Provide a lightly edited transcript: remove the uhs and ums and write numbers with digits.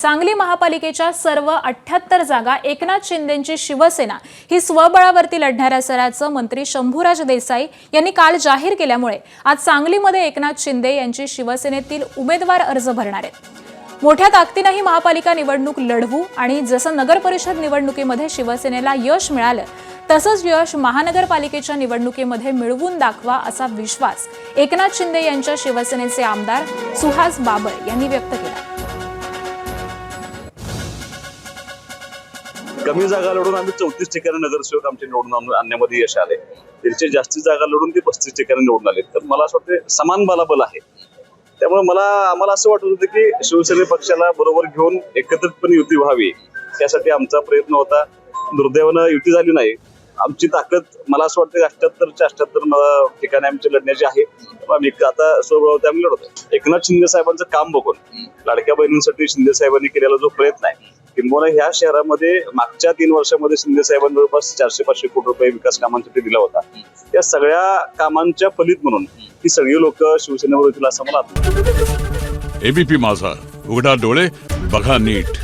सांगली महापालिकेच्या सर्व 78 जागा एकनाथ शिंदेंची शिवसेना ही स्वबळावरती लढणार असल्याचं मंत्री शंभूराज देसाई यांनी काल जाहीर केल्यामुळे आज सांगलीमध्ये एकनाथ शिंदे यांची शिवसेनेतील उमेदवार अर्ज भरणार आहेत। मोठ्या ताकदीने ही महापालिका निवडणूक लढवू आणि जसं नगर परिषद निवडणुकीमध्ये शिवसेनेला यश मिळालं तसंच यश महानगरपालिकेच्या निवडणुकीमध्ये मिळवून दाखवा असा विश्वास एकनाथ शिंदे यांच्या शिवसेनेचे आमदार सुहास बाबर यांनी व्यक्त केला। कमी जागा लढून आम्ही 34 ठिकाणी नगरसेवक आमचे निवडून आणण्यामध्ये यश आले। त्यांची जास्तीत जागा लढून ते 35 ठिकाणी निवडून आले। तर मला असं वाटतं समान बलाबल आहे। त्यामुळे आम्हाला असं वाटत होतं की शिवसेना पक्षाला बरोबर घेऊन एकत्रितपणे युती व्हावी, त्यासाठी आमचा प्रयत्न होता। दुर्दैवानं युती झाली नाही। आमची ताकद मला असं वाटतं 78च्या 78 ठिकाणी आमची लढण्याची आहे। आम्ही आता स्वबळावरती आम्ही लढतो। एकनाथ शिंदे साहेबांचं काम बघून, लाडक्या बहिणींसाठी शिंदे साहेबांनी केलेला जो प्रयत्न आहे, किंबहुना ह्या शहरामध्ये मागच्या 3 वर्षामध्ये शिंदे साहेबांनी जवळपास 400-500 कोटी रुपये विकास कामांसाठी दिला होता। त्या सगळ्या कामांच्या फलित म्हणून ही सगळी लोक शिवसेनेवर येतील असं मला वाटतं। एबीपी माझा, उघडा डोळे बघा नीट।